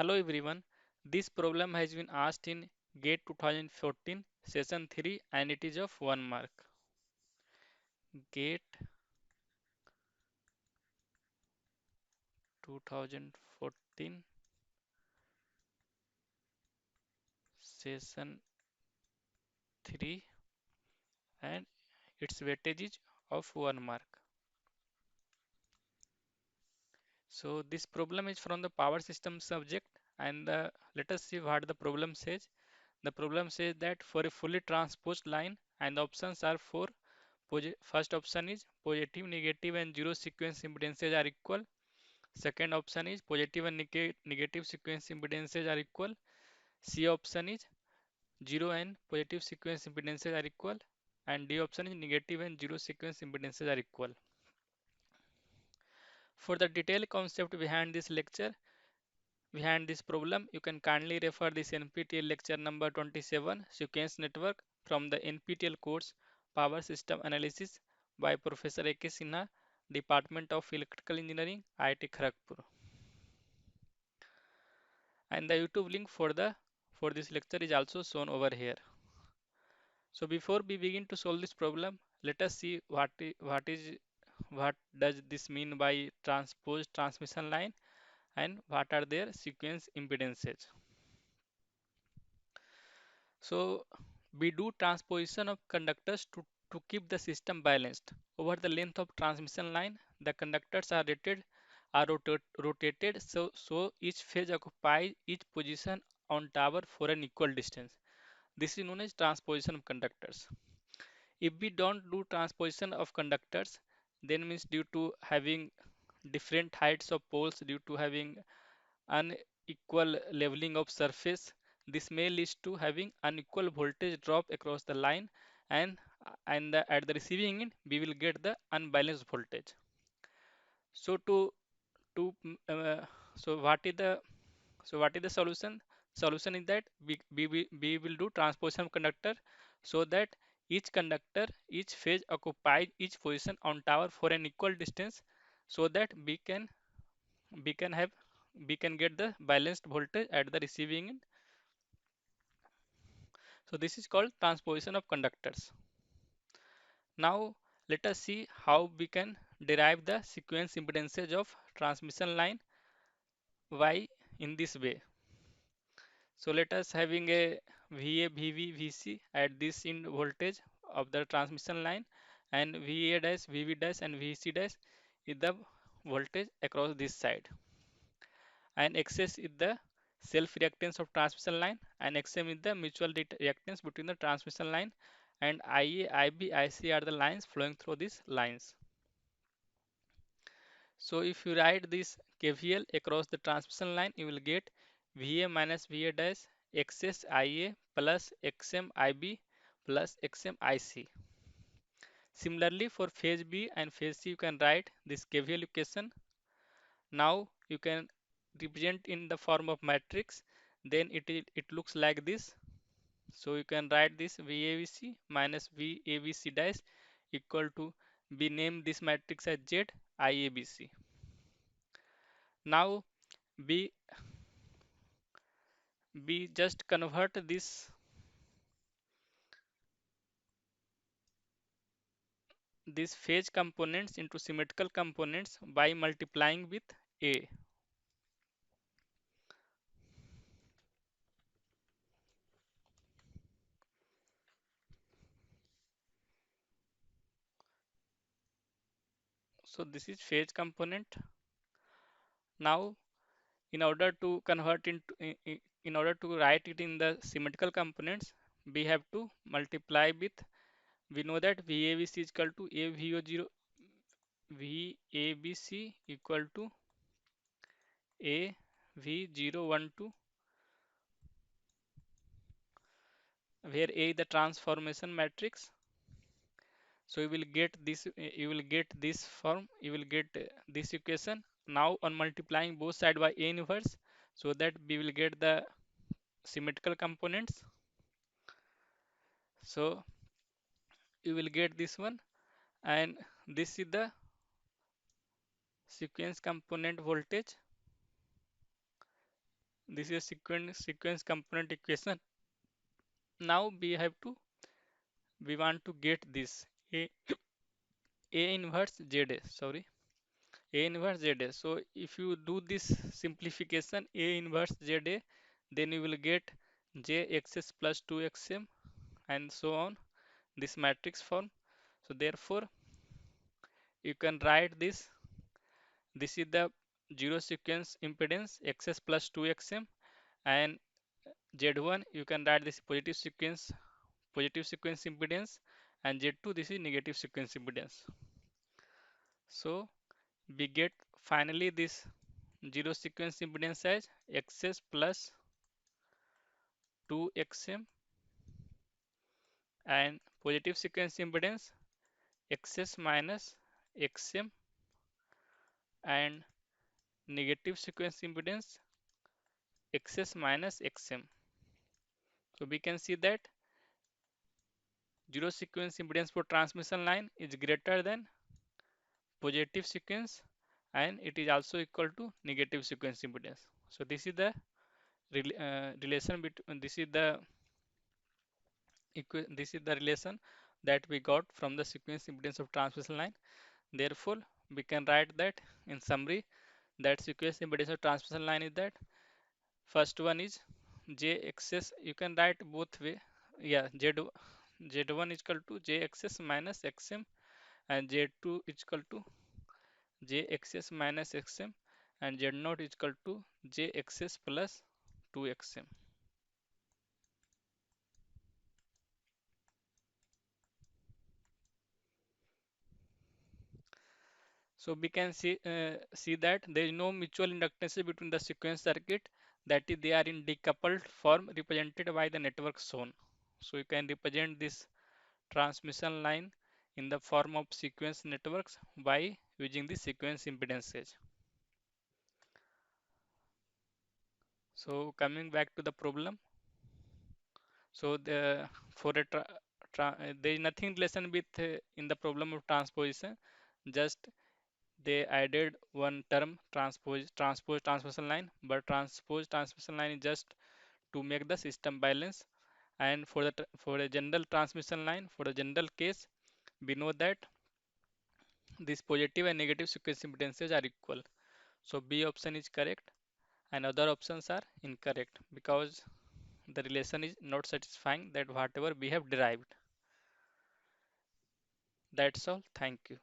Hello everyone. This problem has been asked in GATE 2014 session 3 and it is of 1 mark. GATE 2014 session 3 and its weightage is of 1 mark. So this problem is from the power system subject and let us see what the problem says. The problem says that for a fully transposed line and the options are for first option is positive, negative and zero sequence impedances are equal. Second option is positive and negative sequence impedances are equal. C option is 0 and positive sequence impedances are equal. And D option is negative and zero sequence impedances are equal. For the detailed concept behind this lecture, behind this problem, you can kindly refer this NPTEL lecture number 27 sequence network from the NPTEL course Power System Analysis by Professor A.K. Sinha, Department of Electrical Engineering, IIT Kharagpur. And the YouTube link for this lecture is also shown over here. So before we begin to solve this problem, let us see what does this mean by transposed transmission line and what are their sequence impedances. So we do transposition of conductors to keep the system balanced. Over the length of transmission line, the conductors are rotated so each phase occupies each position on tower for an equal distance. This is known as transposition of conductors. If we don't do transposition of conductors, then means due to having different heights of poles, due to having unequal leveling of surface, this may lead to having unequal voltage drop across the line and at the receiving end we will get the unbalanced voltage. So to mm, uh, so what is the what is the solution? Solution is that we will do transposition of conductor so that each conductor, each phase occupies each position on tower for an equal distance so that we can have we can get the balanced voltage at the receiving end. So this is called transposition of conductors. Now let us see how we can derive the sequence impedances of transmission line. Why in this way? So let us having a VA, VV, VC at this in voltage of the transmission line and VA dash, VV dash and VC dash is the voltage across this side. And XS is the self reactance of transmission line and XM is the mutual reactance between the transmission line and IA, IB, IC are the lines flowing through these lines. So if you write this KVL across the transmission line, you will get VA minus VA dash XS IA plus XM IB plus XM IC. Similarly, for phase B and phase C, you can write this KVL equation. Now you can represent in the form of matrix. Then it looks like this. So you can write this VABC minus VABC dash equal to, we name this matrix as Z IABC. Now we just convert these phase components into symmetrical components by multiplying with A. So this is phase component. Now in order to convert into in order to write it in the symmetrical components, we have to multiply with, we know that VABC is equal to AVO0 VABC equal to AV012, where A is the transformation matrix. So you will get this, you will get this form, you will get this equation. Now on multiplying both side by A inverse, so that we will get the symmetrical components. So you will get this one, and this is the sequence component voltage This is sequence component equation. Now we want to get this A inverse ZA, sorry, A inverse ZA. So if you do this simplification A inverse ZA, then you will get JXS plus 2XM and so on, this matrix form. So therefore you can write this. This is the zero sequence impedance XS plus 2XM, and Z1 you can write this positive sequence impedance, and Z2 this is negative sequence impedance. So we get finally this zero sequence impedance as XS plus 2XM, and positive sequence impedance XS minus XM, and negative sequence impedance XS minus XM. So we can see that zero sequence impedance for transmission line is greater than positive sequence, and it is also equal to negative sequence impedance. So this is the relation between this is the relation that we got from the sequence impedance of transmission line. Therefore we can write that in summary, that sequence impedance of transmission line is that first one is jxs, you can write both way, yeah, z1 is equal to jxs minus xm, and z2 is equal to jxs minus xm, and z0 is equal to jxs plus 2xm. So we can see that there is no mutual inductance between the sequence circuit, that is they are in decoupled form represented by the network shown. So you can represent this transmission line in the form of sequence networks by using the sequence impedances. So coming back to the problem, so for a there is nothing relation with in the problem of transposition, just they added one term transpose transmission line, but transpose transmission line is just to make the system balance. And for for a general transmission line, for a general case, we know that these positive and negative sequence impedances are equal. So B option is correct and other options are incorrect because the relation is not satisfying that whatever we have derived. That's all. Thank you.